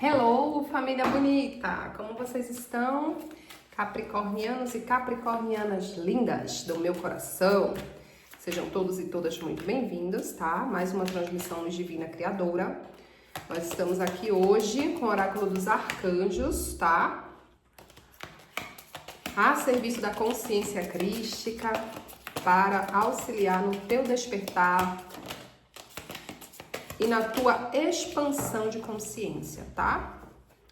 Hello, família bonita! Como vocês estão? Capricornianos e capricornianas lindas do meu coração. Sejam todos e todas muito bem-vindos, tá? Mais uma transmissão Luz Divina Criadora. Nós estamos aqui hoje com o Oráculo dos Arcanjos, tá? A serviço da consciência crística para auxiliar no teu despertar e na tua expansão de consciência, tá?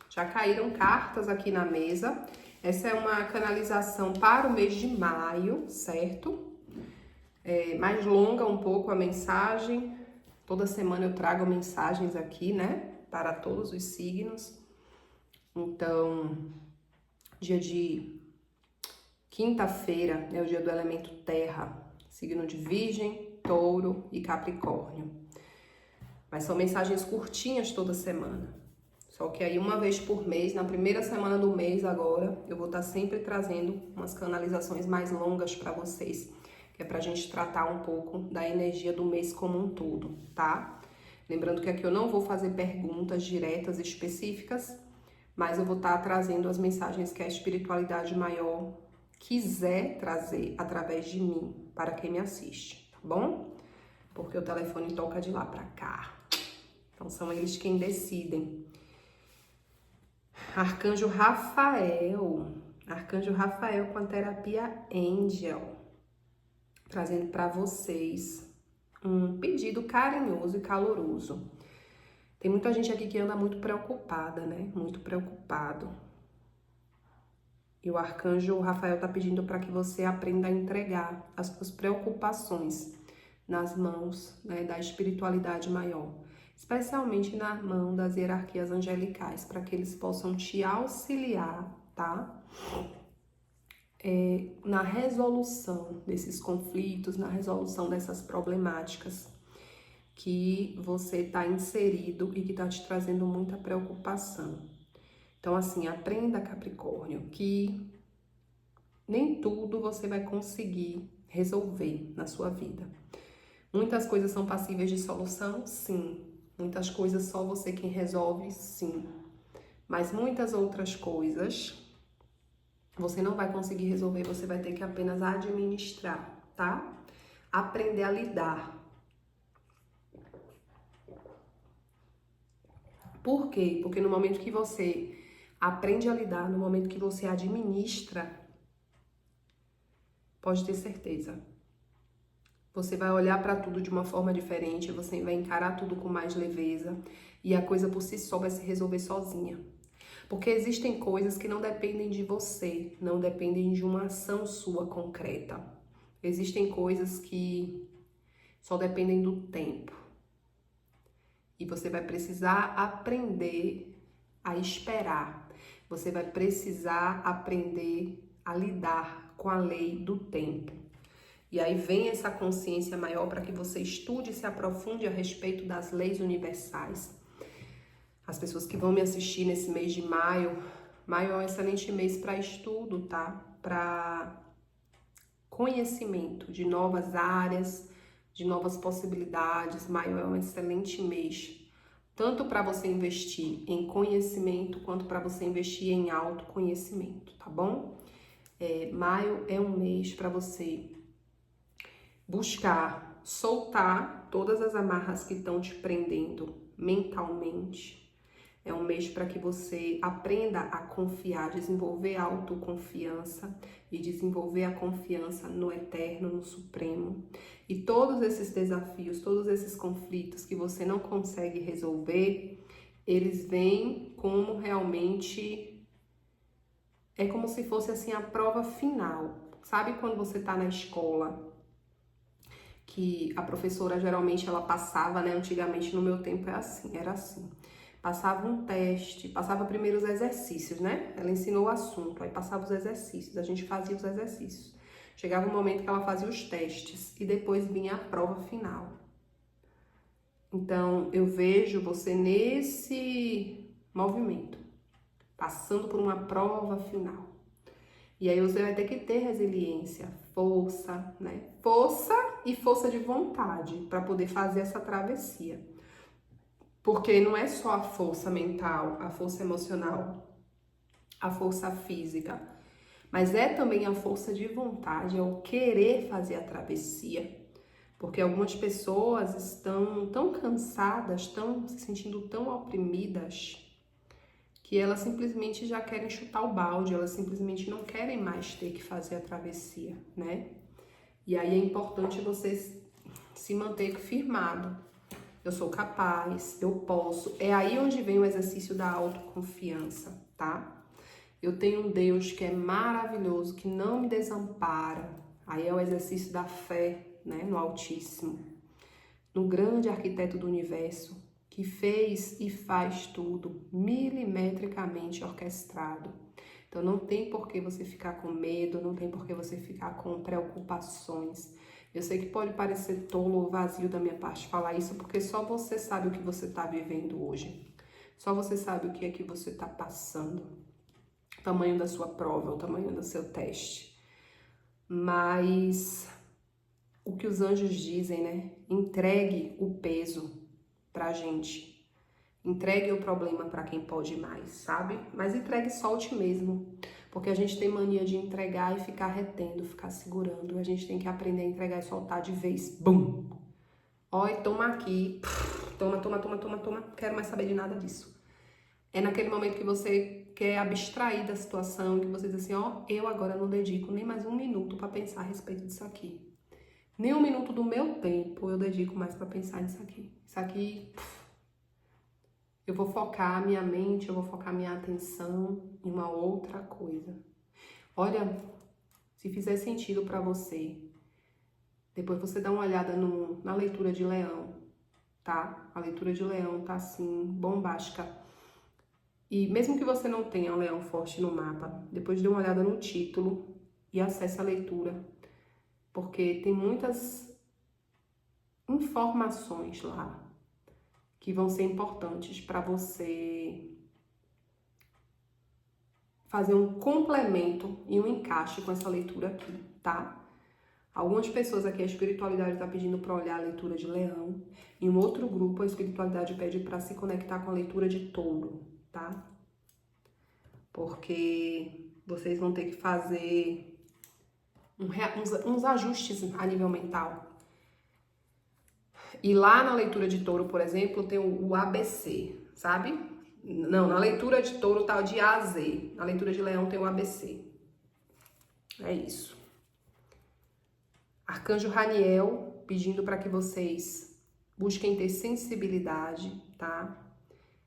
Já caíram cartas aqui na mesa. Essa é uma canalização para o mês de maio, certo? Mais longa um pouco a mensagem. Toda semana eu trago mensagens aqui, né? Para todos os signos. Então, dia de quinta-feira é o dia do elemento terra. Signo de Virgem, Touro e Capricórnio. Mas são mensagens curtinhas toda semana. Só que aí uma vez por mês, na primeira semana do mês agora, eu vou estar sempre trazendo umas canalizações mais longas para vocês. Que é pra gente tratar um pouco da energia do mês como um todo, tá? Lembrando que aqui eu não vou fazer perguntas diretas específicas, mas eu vou estar trazendo as mensagens que a espiritualidade maior quiser trazer através de mim, para quem me assiste, tá bom? Porque o telefone toca de lá pra cá. Então são eles quem decidem. Arcanjo Rafael com a terapia Angel, trazendo para vocês um pedido carinhoso e caloroso. Tem muita gente aqui que anda muito preocupada, né? Muito preocupado. E o Arcanjo Rafael tá pedindo para que você aprenda a entregar as suas preocupações nas mãos, né, da espiritualidade maior, especialmente na mão das hierarquias angelicais, para que eles possam te auxiliar, tá? Na resolução desses conflitos, na resolução dessas problemáticas que você está inserido e que está te trazendo muita preocupação. Então, assim, aprenda, Capricórnio, que nem tudo você vai conseguir resolver na sua vida. Muitas coisas são passíveis de solução, sim. Muitas coisas só você quem resolve, sim. Mas muitas outras coisas você não vai conseguir resolver, você vai ter que apenas administrar, tá? Aprender a lidar. Por quê? Porque no momento que você aprende a lidar, no momento que você administra, pode ter certeza, você vai olhar para tudo de uma forma diferente, você vai encarar tudo com mais leveza e a coisa por si só vai se resolver sozinha. Porque existem coisas que não dependem de você, não dependem de uma ação sua concreta. Existem coisas que só dependem do tempo. E você vai precisar aprender a esperar. Você vai precisar aprender a lidar com a lei do tempo. E aí vem essa consciência maior para que você estude e se aprofunde a respeito das leis universais. As pessoas que vão me assistir nesse mês de maio, maio é um excelente mês para estudo, tá? Para conhecimento de novas áreas, de novas possibilidades. Maio é um excelente mês, tanto para você investir em conhecimento, quanto para você investir em autoconhecimento, tá bom? Maio é um mês para você buscar soltar todas as amarras que estão te prendendo mentalmente. É um mês para que você aprenda a confiar, desenvolver a autoconfiança e desenvolver a confiança no Eterno, no Supremo. E todos esses desafios, todos esses conflitos que você não consegue resolver, eles vêm como realmente... É como se fosse assim a prova final. Sabe quando você está na escola, que a professora geralmente ela passava, né? Antigamente no meu tempo era assim. Passava um teste, passava primeiro os exercícios, né? Ela ensinou o assunto, aí passava os exercícios, a gente fazia os exercícios. Chegava um momento que ela fazia os testes e depois vinha a prova final. Então, eu vejo você nesse movimento, passando por uma prova final. E aí você vai ter que ter resiliência, força, né? Força e força de vontade para poder fazer essa travessia. Porque não é só a força mental, a força emocional, a força física, mas é também a força de vontade, é o querer fazer a travessia. Porque algumas pessoas estão tão cansadas, estão se sentindo tão oprimidas, que elas simplesmente já querem chutar o balde, elas simplesmente não querem mais ter que fazer a travessia, né? E aí é importante você se manter firmado. Eu sou capaz, eu posso. É aí onde vem o exercício da autoconfiança, tá? Eu tenho um Deus que é maravilhoso, que não me desampara. Aí é o exercício da fé, né, no Altíssimo, no grande arquiteto do universo, que fez e faz tudo milimetricamente orquestrado. Então não tem por que você ficar com medo, não tem por que você ficar com preocupações. Eu sei que pode parecer tolo ou vazio da minha parte falar isso, porque só você sabe o que você está vivendo hoje. Só você sabe o que é que você está passando. O tamanho da sua prova, o tamanho do seu teste. Mas o que os anjos dizem, né? Entregue o peso pra gente. Entregue o problema para quem pode mais, sabe? Mas entregue e solte mesmo. Porque a gente tem mania de entregar e ficar retendo, ficar segurando. A gente tem que aprender a entregar e soltar de vez. Bum! Oi, toma aqui. Toma, toma, toma, toma, toma. Não quero mais saber de nada disso. É naquele momento que você quer abstrair da situação, que você diz assim, ó, eu agora não dedico nem mais um minuto para pensar a respeito disso aqui. Nem um minuto do meu tempo eu dedico mais para pensar nisso aqui. Isso aqui, eu vou focar a minha mente, eu vou focar a minha atenção em uma outra coisa. Olha, se fizer sentido para você, depois você dá uma olhada na leitura de Leão, tá? A leitura de Leão tá assim, bombástica. E mesmo que você não tenha um leão forte no mapa, depois dê uma olhada no título e acesse a leitura, porque tem muitas informações lá que vão ser importantes para você fazer um complemento e um encaixe com essa leitura aqui, tá? Algumas pessoas aqui, a espiritualidade está pedindo para olhar a leitura de Leão. Em um outro grupo, a espiritualidade pede para se conectar com a leitura de Touro, tá? Porque vocês vão ter que fazer uns ajustes a nível mental. E lá na leitura de Touro, por exemplo, tem o ABC, sabe? Não, na leitura de Touro tá de A a Z. Na leitura de Leão tem o ABC. É isso. Arcanjo Raniel pedindo para que vocês busquem ter sensibilidade, tá?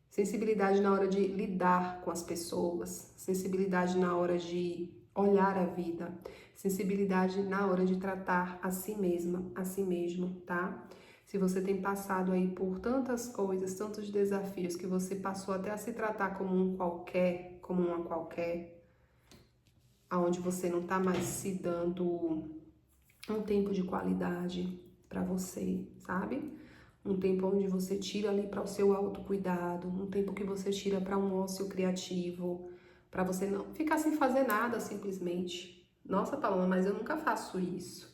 Sensibilidade na hora de lidar com as pessoas, sensibilidade na hora de olhar a vida, sensibilidade na hora de tratar a si mesma, a si mesmo, tá? Se você tem passado aí por tantas coisas, tantos desafios, que você passou até a se tratar como um qualquer, como uma qualquer, aonde você não tá mais se dando um tempo de qualidade para você, sabe? Um tempo onde você tira ali para o seu autocuidado, um tempo que você tira para um ócio criativo, para você não ficar sem fazer nada simplesmente. Nossa, Paloma, mas eu nunca faço isso.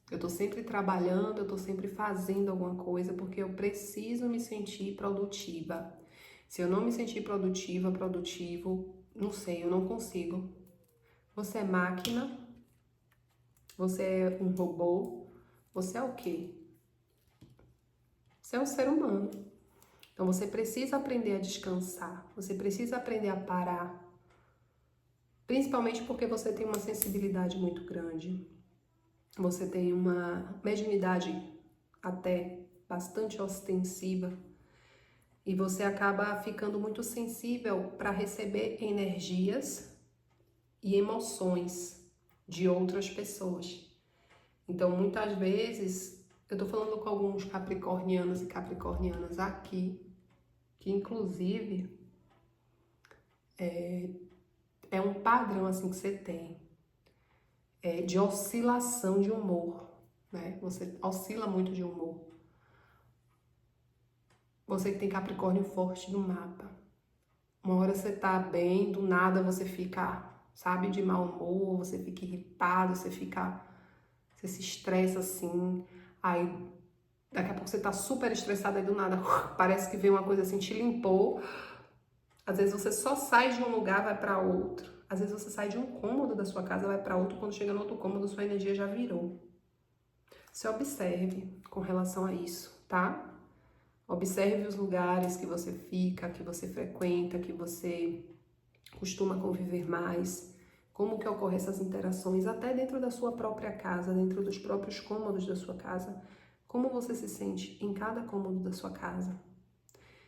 Eu tô sempre trabalhando, eu tô sempre fazendo alguma coisa porque eu preciso me sentir produtiva. Se eu não me sentir produtiva, produtivo, não sei, eu não consigo. Você é máquina? Você é um robô? Você é o quê? Você é um ser humano. Então você precisa aprender a descansar. Você precisa aprender a parar. Principalmente porque você tem uma sensibilidade muito grande. Você tem uma mediunidade até bastante ostensiva. E você acaba ficando muito sensível para receber energias e emoções de outras pessoas. Então, muitas vezes, eu tô falando com alguns capricornianos e capricornianas aqui, que inclusive é um padrão assim que você tem, de oscilação de humor, né? Você oscila muito de humor. Você que tem Capricórnio forte no mapa. Uma hora você tá bem, do nada você fica, sabe, de mau humor, você fica irritado, você se estressa assim, aí Daqui a pouco você tá super estressada e do nada parece que vem uma coisa assim, te limpou. Às vezes você só sai de um lugar, vai para outro. Às vezes você sai de um cômodo da sua casa, vai para outro. Quando chega no outro cômodo, sua energia já virou. Se observe com relação a isso, tá? Observe os lugares que você fica, que você frequenta, que você costuma conviver mais. Como que ocorrem essas interações, até dentro da sua própria casa, dentro dos próprios cômodos da sua casa. Como você se sente em cada cômodo da sua casa.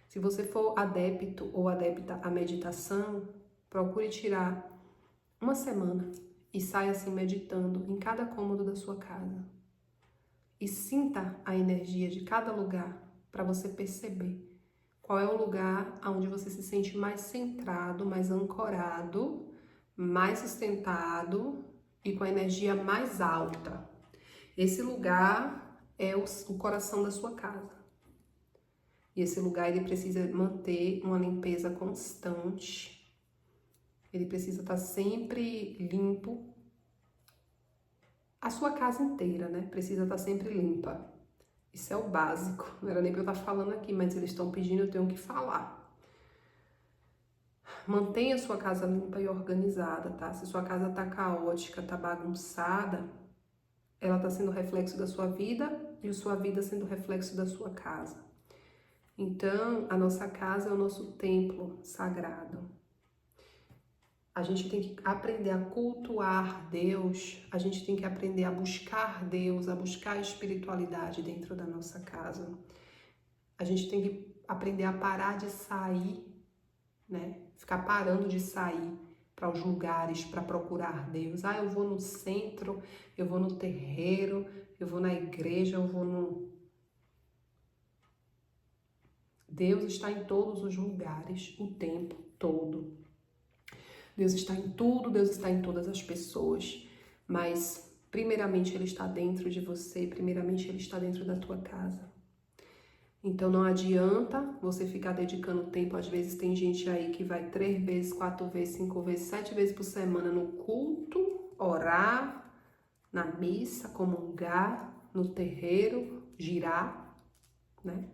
Se você for adepto ou adepta à meditação, procure tirar uma semana e saia assim meditando em cada cômodo da sua casa. E sinta a energia de cada lugar para você perceber qual é o lugar onde você se sente mais centrado, mais ancorado, mais sustentado e com a energia mais alta. Esse lugar é o coração da sua casa. E esse lugar ele precisa manter uma limpeza constante. Ele precisa estar sempre limpo. A sua casa inteira, né? Precisa estar sempre limpa. Isso é o básico. Não era nem pra eu estar falando aqui, mas eles estão pedindo, eu tenho que falar. Mantenha a sua casa limpa e organizada, tá? Se sua casa tá caótica, tá bagunçada, ela tá sendo reflexo da sua vida e a sua vida sendo reflexo da sua casa. Então, a nossa casa é o nosso templo sagrado. A gente tem que aprender a cultuar Deus, a gente tem que aprender a buscar Deus, a buscar a espiritualidade dentro da nossa casa. A gente tem que aprender a parar de sair, né? Ficar parando de sair para os lugares para procurar Deus. Ah, eu vou no centro, eu vou no terreiro, eu vou na igreja, eu vou no... Deus está em todos os lugares, o tempo todo. Deus está em tudo, Deus está em todas as pessoas, mas primeiramente Ele está dentro de você, primeiramente Ele está dentro da tua casa. Então não adianta você ficar dedicando tempo, às vezes tem gente aí que vai 3 vezes, 4 vezes, 5 vezes, 7 vezes por semana no culto, orar, na missa, comungar, no terreiro, girar, né?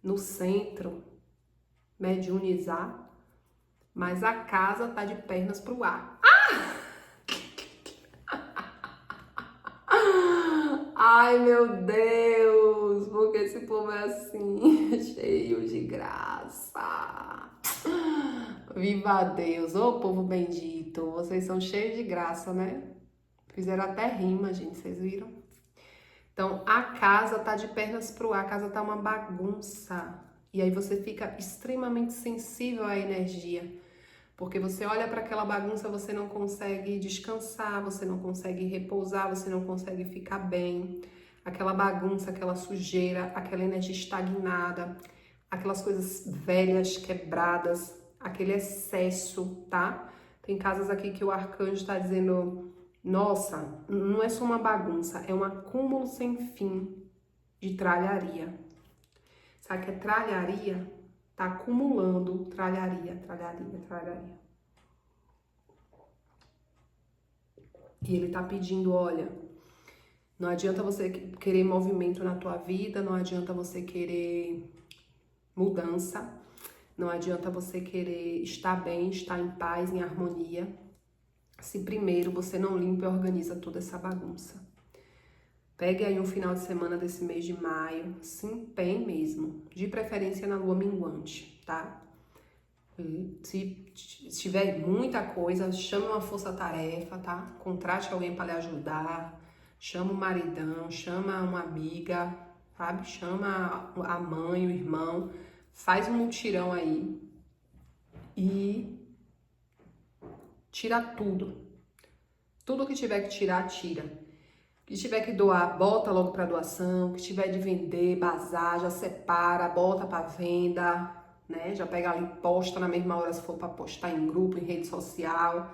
No centro, mediunizar, mas a casa tá de pernas pro ar. Ai, meu Deus, porque esse povo é assim, cheio de graça. Viva Deus, ô povo bendito, vocês são cheios de graça, né? Fizeram até rima, gente, vocês viram? Então, a casa tá de pernas pro ar, a casa tá uma bagunça. E aí você fica extremamente sensível à energia. Porque você olha para aquela bagunça, você não consegue descansar, você não consegue repousar, você não consegue ficar bem. Aquela bagunça, aquela sujeira, aquela energia estagnada, aquelas coisas velhas, quebradas, aquele excesso, tá? Tem casas aqui que o arcanjo está dizendo, nossa, não é só uma bagunça, é um acúmulo sem fim de tralharia. Sabe o que é tralharia? Tá acumulando tralharia. E ele tá pedindo, olha, não adianta você querer movimento na tua vida, não adianta você querer mudança, não adianta você querer estar bem, estar em paz, em harmonia, se primeiro você não limpa e organiza toda essa bagunça. Pegue aí um final de semana desse mês de maio, se empenhe mesmo, de preferência na lua minguante, tá? Se tiver muita coisa, chame uma força-tarefa, tá? Contrate alguém para lhe ajudar, chama o maridão, chama uma amiga, sabe? Chama a mãe, o irmão, faz um mutirão aí e tira tudo. Tudo que tiver que tirar, tira. Que tiver que doar, bota logo para doação. Que tiver de vender, bazar, já separa, bota para venda, né? Já pega ali, posta na mesma hora se for para postar em grupo, em rede social.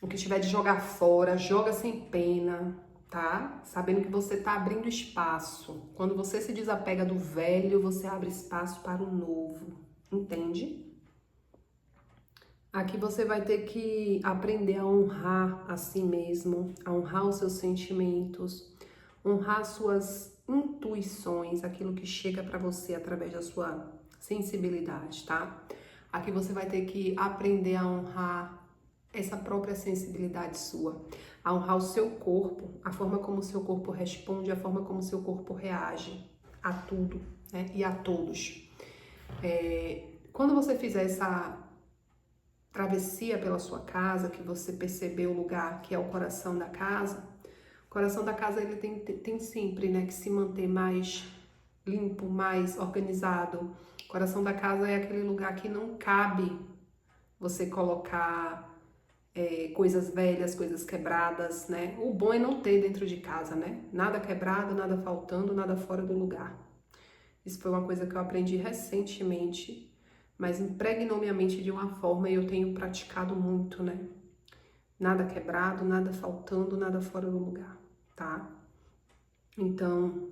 O que tiver de jogar fora, joga sem pena, tá? Sabendo que você tá abrindo espaço. Quando você se desapega do velho, você abre espaço para o novo, entende? Aqui você vai ter que aprender a honrar a si mesmo, a honrar os seus sentimentos, honrar suas intuições, aquilo que chega para você através da sua sensibilidade, tá? Aqui você vai ter que aprender a honrar essa própria sensibilidade sua, a honrar o seu corpo, a forma como o seu corpo responde, a forma como o seu corpo reage a tudo, né? E a todos. Quando você fizer essa travessia pela sua casa, que você percebeu o lugar que é o coração da casa, o coração da casa ele tem sempre, né, que se manter mais limpo, mais organizado. O coração da casa é aquele lugar que não cabe você colocar coisas velhas, coisas quebradas, né? O bom é não ter dentro de casa, né? Nada quebrado, nada faltando, nada fora do lugar. Isso foi uma coisa que eu aprendi recentemente, mas impregnou minha mente de uma forma e eu tenho praticado muito, né? Nada quebrado, nada faltando, nada fora do lugar, tá? Então,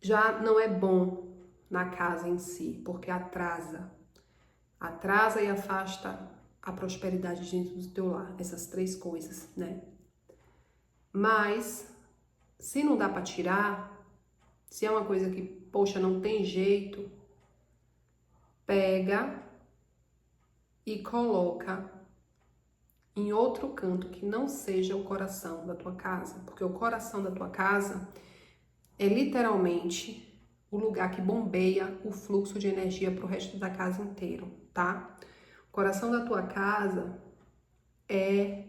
já não é bom na casa em si, porque atrasa e afasta a prosperidade dentro do teu lar, essas 3 coisas, né? Mas, se não dá pra tirar, se é uma coisa que, poxa, não tem jeito, pega e coloca em outro canto que não seja o coração da tua casa, porque o coração da tua casa é literalmente o lugar que bombeia o fluxo de energia para o resto da casa inteiro, tá? O coração da tua casa é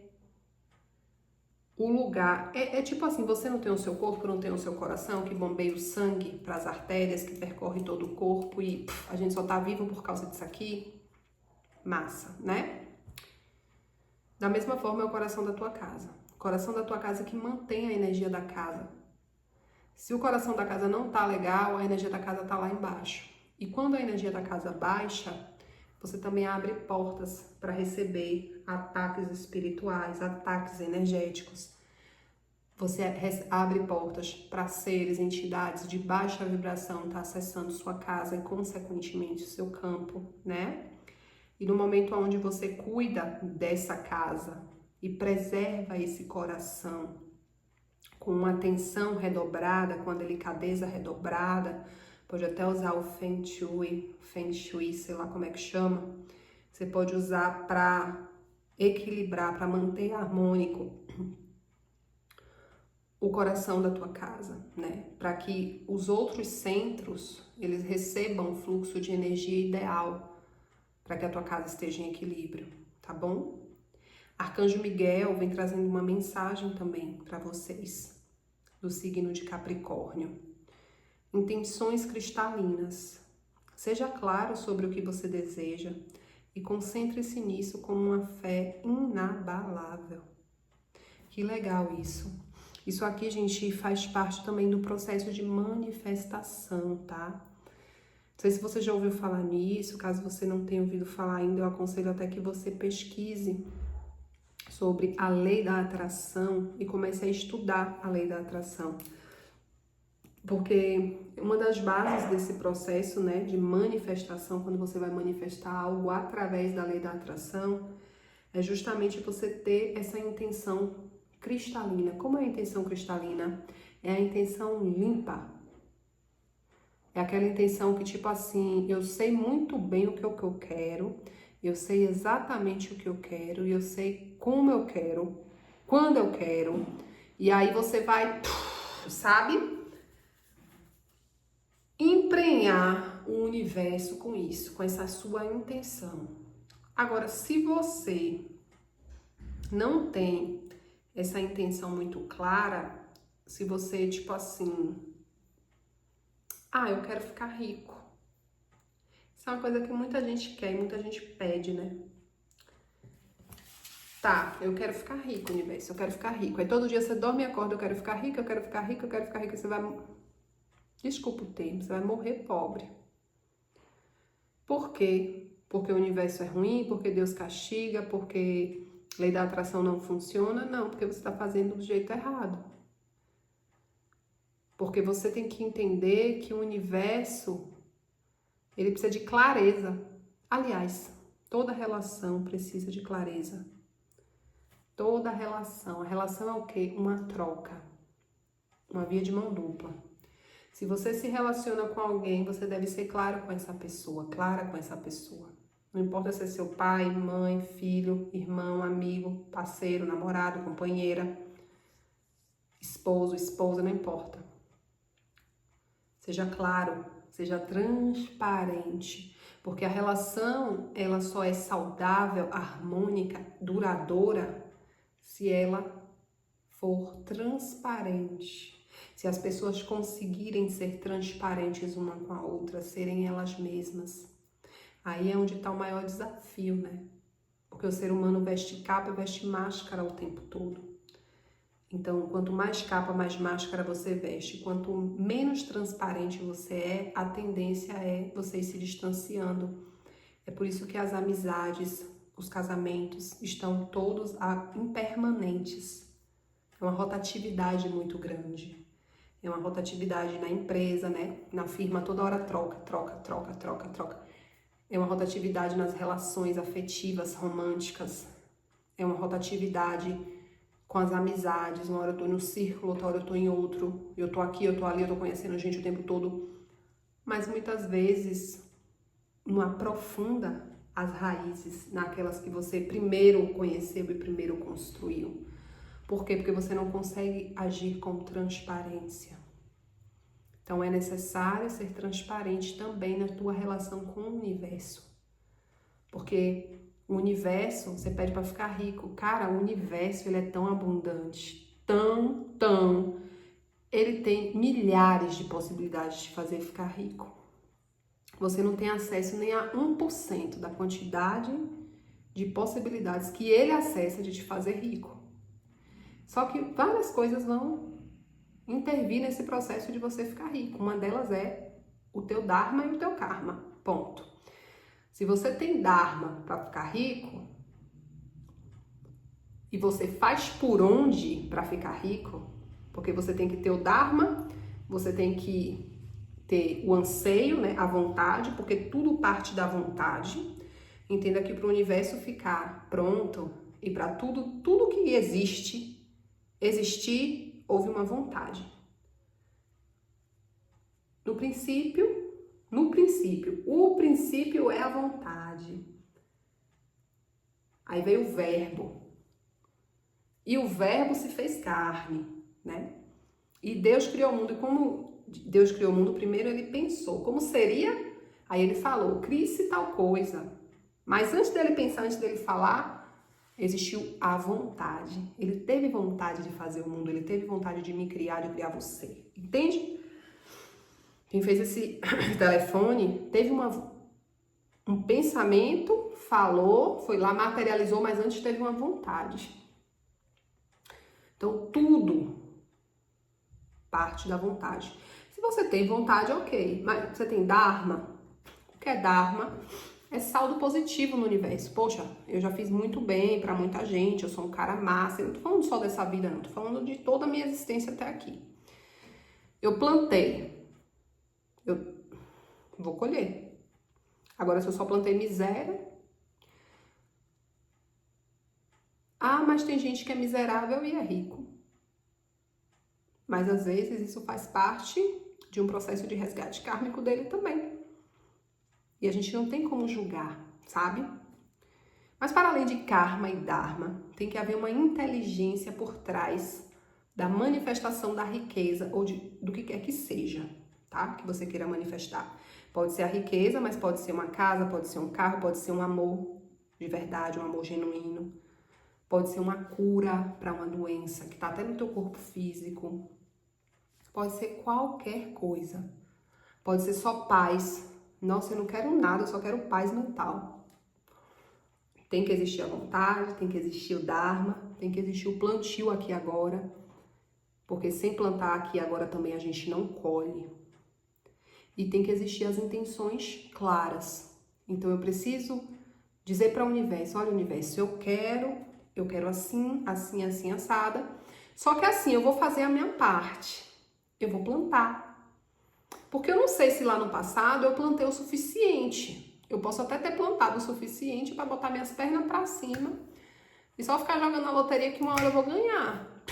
o lugar, é tipo assim, você não tem o seu corpo, não tem o seu coração que bombeia o sangue para as artérias que percorre todo o corpo e a gente só tá vivo por causa disso aqui? Massa, né? Da mesma forma é o coração da tua casa. O coração da tua casa que mantém a energia da casa. Se o coração da casa não tá legal, a energia da casa tá lá embaixo. E quando a energia da casa baixa, você também abre portas para receber ataques espirituais, ataques energéticos. Você abre portas para seres, entidades de baixa vibração tá acessando sua casa e, consequentemente, seu campo, né? E no momento onde você cuida dessa casa e preserva esse coração com uma atenção redobrada, com a delicadeza redobrada, pode até usar o Feng Shui, sei lá como é que chama, você pode usar para equilibrar, para manter harmônico o coração da tua casa, né? Para que os outros centros, eles recebam o fluxo de energia ideal, para que a tua casa esteja em equilíbrio, tá bom? Arcanjo Miguel vem trazendo uma mensagem também para vocês, do signo de Capricórnio. Intenções cristalinas. Seja claro sobre o que você deseja e concentre-se nisso com uma fé inabalável. Que legal isso. Isso aqui, gente, faz parte também do processo de manifestação, tá? Não sei se você já ouviu falar nisso, caso você não tenha ouvido falar ainda, eu aconselho até que você pesquise sobre a lei da atração e comece a estudar a lei da atração. Porque uma das bases desse processo, né, de manifestação, quando você vai manifestar algo através da lei da atração, é justamente você ter essa intenção cristalina. Como é a intenção cristalina? É a intenção limpa. É aquela intenção que, tipo assim, eu sei muito bem o que eu quero, eu sei exatamente o que eu quero, e eu sei como eu quero, quando eu quero, e aí você vai, sabe? Emprenhar o universo com isso, com essa sua intenção. Agora, se você não tem essa intenção muito clara, se você, tipo assim, eu quero ficar rico. Isso é uma coisa que muita gente quer e muita gente pede, né? Tá, eu quero ficar rico, universo, eu quero ficar rico. Aí todo dia você dorme e acorda, eu quero ficar rico, eu quero ficar rico, eu quero ficar rico. Você vai... Desculpa o termo, você vai morrer pobre. Por quê? Porque o universo é ruim, porque Deus castiga, porque lei da atração não funciona? Não, porque você está fazendo do jeito errado. Porque você tem que entender que o universo, ele precisa de clareza. Aliás, toda relação precisa de clareza. Toda relação. A relação é o quê? Uma troca. Uma via de mão dupla. Se você se relaciona com alguém, você deve ser claro com essa pessoa, clara com essa pessoa. Não importa se é seu pai, mãe, filho, irmão, amigo, parceiro, namorado, companheira, esposo, esposa, não importa. Seja claro, seja transparente, porque a relação, ela só é saudável, harmônica, duradoura, se ela for transparente. Se as pessoas conseguirem ser transparentes uma com a outra, serem elas mesmas. Aí é onde está o maior desafio, né? Porque o ser humano veste capa e veste máscara o tempo todo. Então, quanto mais capa, mais máscara você veste. Quanto menos transparente você é, a tendência é você ir se distanciando. É por isso que as amizades, os casamentos estão todos impermanentes. É uma rotatividade muito grande. É uma rotatividade na empresa, né? Na firma toda hora troca. É uma rotatividade nas relações afetivas, românticas. É uma rotatividade com as amizades. Uma hora eu tô em um círculo, outra hora eu tô em outro. Eu tô aqui, eu tô ali, eu tô conhecendo gente o tempo todo. Mas muitas vezes não aprofunda as raízes naquelas que você primeiro conheceu e primeiro construiu. Por quê? Porque você não consegue agir com transparência. Então é necessário ser transparente também na tua relação com o universo. Porque o universo, você pede para ficar rico. Cara, o universo, ele é tão abundante, tão. Ele tem milhares de possibilidades de fazer ficar rico. Você não tem acesso nem a 1% da quantidade de possibilidades que ele acessa de te fazer rico. Só que várias coisas vão intervir nesse processo de você ficar rico. Uma delas é o teu dharma e o teu karma. Ponto. Se você tem dharma para ficar rico e você faz por onde para ficar rico, porque você tem que ter o dharma, você tem que ter o anseio, né, a vontade, porque tudo parte da vontade. Entenda que para o universo ficar pronto e para tudo que existir, houve uma vontade. No princípio, o princípio é a vontade. Aí veio o verbo. E o verbo se fez carne, né? E Deus criou o mundo. E como Deus criou o mundo, primeiro ele pensou como seria. Aí ele falou, crie-se tal coisa. Mas antes dele pensar, antes dele falar, existiu a vontade. Ele teve vontade de fazer o mundo, ele teve vontade de me criar, de criar você. Entende? Quem fez esse telefone teve um pensamento, falou, foi lá, materializou, mas antes teve uma vontade. Então, tudo parte da vontade. Se você tem vontade, ok. Mas você tem dharma? O que é dharma? É saldo positivo no universo. Poxa, eu já fiz muito bem pra muita gente, eu sou um cara massa. Eu não tô falando só dessa vida, não. Tô falando de toda a minha existência até aqui. Eu plantei. Eu vou colher. Agora, se eu só plantei miséria... Ah, mas tem gente que é miserável e é rico. Mas, às vezes, isso faz parte de um processo de resgate kármico dele também. E a gente não tem como julgar, sabe? Mas, para além de karma e dharma, tem que haver uma inteligência por trás da manifestação da riqueza ou do que quer que seja, tá? Que você queira manifestar. Pode ser a riqueza, mas pode ser uma casa, pode ser um carro, pode ser um amor de verdade, um amor genuíno. Pode ser uma cura para uma doença que está até no teu corpo físico. Pode ser qualquer coisa. Pode ser só paz. Nossa, eu não quero nada, eu só quero paz mental. Tem que existir a vontade, tem que existir o dharma, tem que existir o plantio aqui agora. Porque sem plantar aqui agora também a gente não colhe. E tem que existir as intenções claras. Então eu preciso dizer para o universo, olha universo, eu quero assim, assada. Só que assim, eu vou fazer a minha parte. Eu vou plantar. Porque eu não sei se lá no passado eu plantei o suficiente. Eu posso até ter plantado o suficiente para botar minhas pernas para cima e só ficar jogando na loteria que uma hora eu vou ganhar.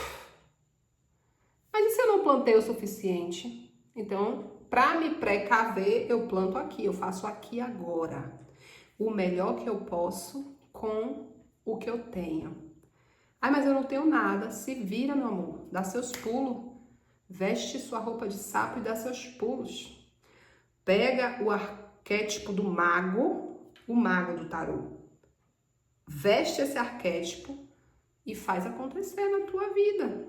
Mas e se eu não plantei o suficiente? Então, para me precaver, eu planto aqui, eu faço aqui agora. O melhor que eu posso com o que eu tenho. Ai, mas eu não tenho nada. Se vira, meu amor. Dá seus pulos. Veste sua roupa de sapo e dá seus pulos. Pega o arquétipo do mago, o mago do tarô. Veste esse arquétipo e faz acontecer na tua vida.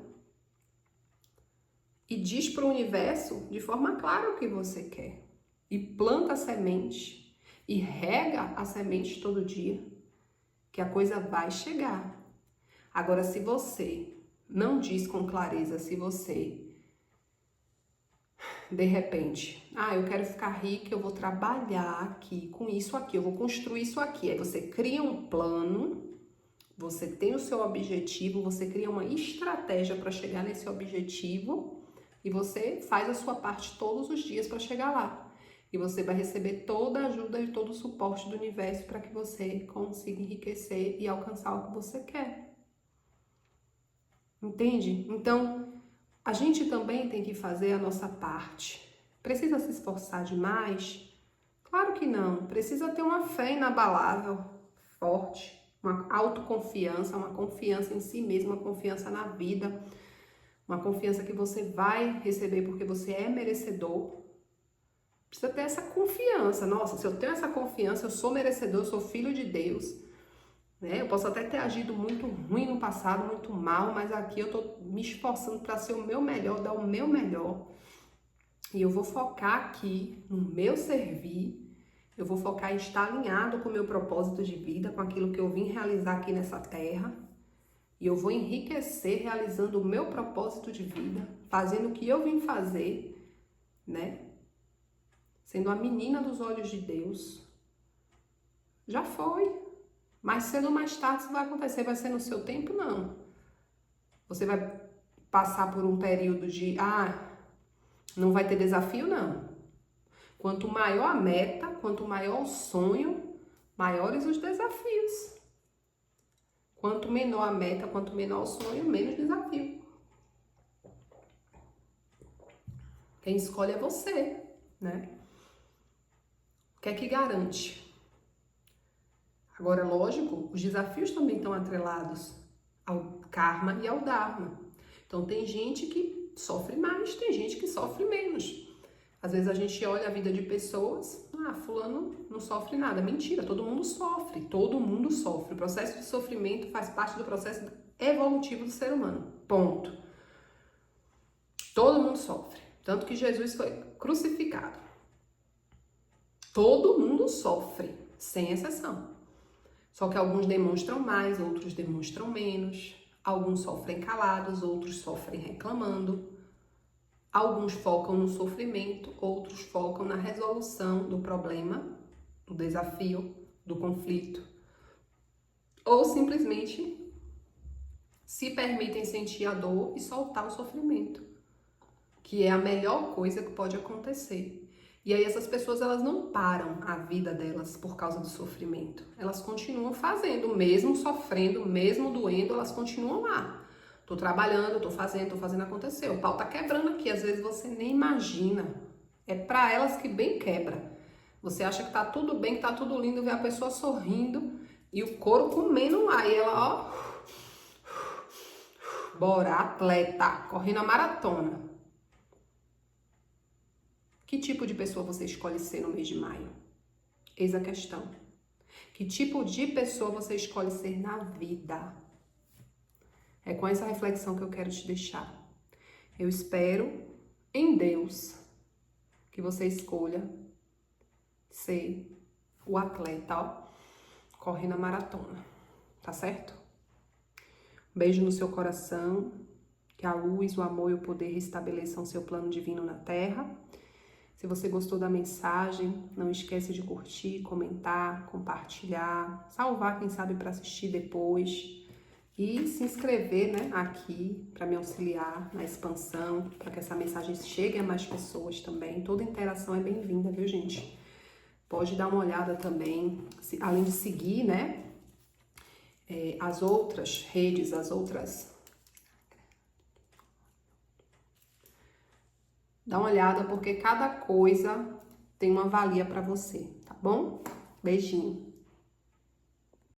E diz para o universo de forma clara o que você quer. E planta a semente. E rega a semente todo dia. Que a coisa vai chegar. Agora, se você não diz com clareza, se você, de repente, eu quero ficar rica, eu vou trabalhar aqui com isso aqui, eu vou construir isso aqui. Aí você cria um plano, você tem o seu objetivo, você cria uma estratégia para chegar nesse objetivo e você faz a sua parte todos os dias para chegar lá. E você vai receber toda a ajuda e todo o suporte do universo para que você consiga enriquecer e alcançar o que você quer. Entende? Então, a gente também tem que fazer a nossa parte. Precisa se esforçar demais? Claro que não. Precisa ter uma fé inabalável, forte, uma autoconfiança, uma confiança em si mesmo, uma confiança na vida, uma confiança que você vai receber porque você é merecedor. Precisa ter essa confiança. Nossa, se eu tenho essa confiança, eu sou merecedor, eu sou filho de Deus. Eu posso até ter agido muito ruim no passado, muito mal, mas aqui eu tô me esforçando para ser o meu melhor, dar o meu melhor. E eu vou focar aqui no meu servir, eu vou focar em estar alinhado com o meu propósito de vida, com aquilo que eu vim realizar aqui nessa terra. E eu vou enriquecer realizando o meu propósito de vida, fazendo o que eu vim fazer, Sendo a menina dos olhos de Deus. Já foi. Mas cedo ou mais tarde isso vai acontecer, vai ser no seu tempo, não. Você vai passar por um período de, não vai ter desafio, não. Quanto maior a meta, quanto maior o sonho, maiores os desafios. Quanto menor a meta, quanto menor o sonho, menos desafio. Quem escolhe é você, O que é que garante? Agora, lógico, os desafios também estão atrelados ao karma e ao dharma. Então, tem gente que sofre mais, tem gente que sofre menos. Às vezes a gente olha a vida de pessoas, fulano não sofre nada. Mentira, todo mundo sofre, todo mundo sofre. O processo de sofrimento faz parte do processo evolutivo do ser humano, ponto. Todo mundo sofre, tanto que Jesus foi crucificado. Todo mundo sofre, sem exceção. Só que alguns demonstram mais, outros demonstram menos. Alguns sofrem calados, outros sofrem reclamando. Alguns focam no sofrimento, outros focam na resolução do problema, do desafio, do conflito. Ou simplesmente se permitem sentir a dor e soltar o sofrimento, que é a melhor coisa que pode acontecer. E aí essas pessoas, elas não param a vida delas por causa do sofrimento. Elas continuam fazendo, mesmo sofrendo, mesmo doendo, elas continuam lá. Tô trabalhando, tô fazendo acontecer. O pau tá quebrando aqui, às vezes você nem imagina. É pra elas que bem quebra. Você acha que tá tudo bem, que tá tudo lindo, vê a pessoa sorrindo e o couro comendo lá. E ela, bora, atleta, correndo a maratona. Que tipo de pessoa você escolhe ser no mês de maio? Eis a questão. Que tipo de pessoa você escolhe ser na vida? É com essa reflexão que eu quero te deixar. Eu espero em Deus que você escolha ser o atleta, correndo a maratona. Tá certo? Um beijo no seu coração. Que a luz, o amor e o poder restabeleçam seu plano divino na Terra. Se você gostou da mensagem, não esquece de curtir, comentar, compartilhar, salvar, quem sabe, para assistir depois. E se inscrever aqui para me auxiliar na expansão, para que essa mensagem chegue a mais pessoas também. Toda interação é bem-vinda, viu, gente? Pode dar uma olhada também, além de seguir, as outras redes, as outras Dá uma olhada, porque cada coisa tem uma valia para você, tá bom? Beijinho.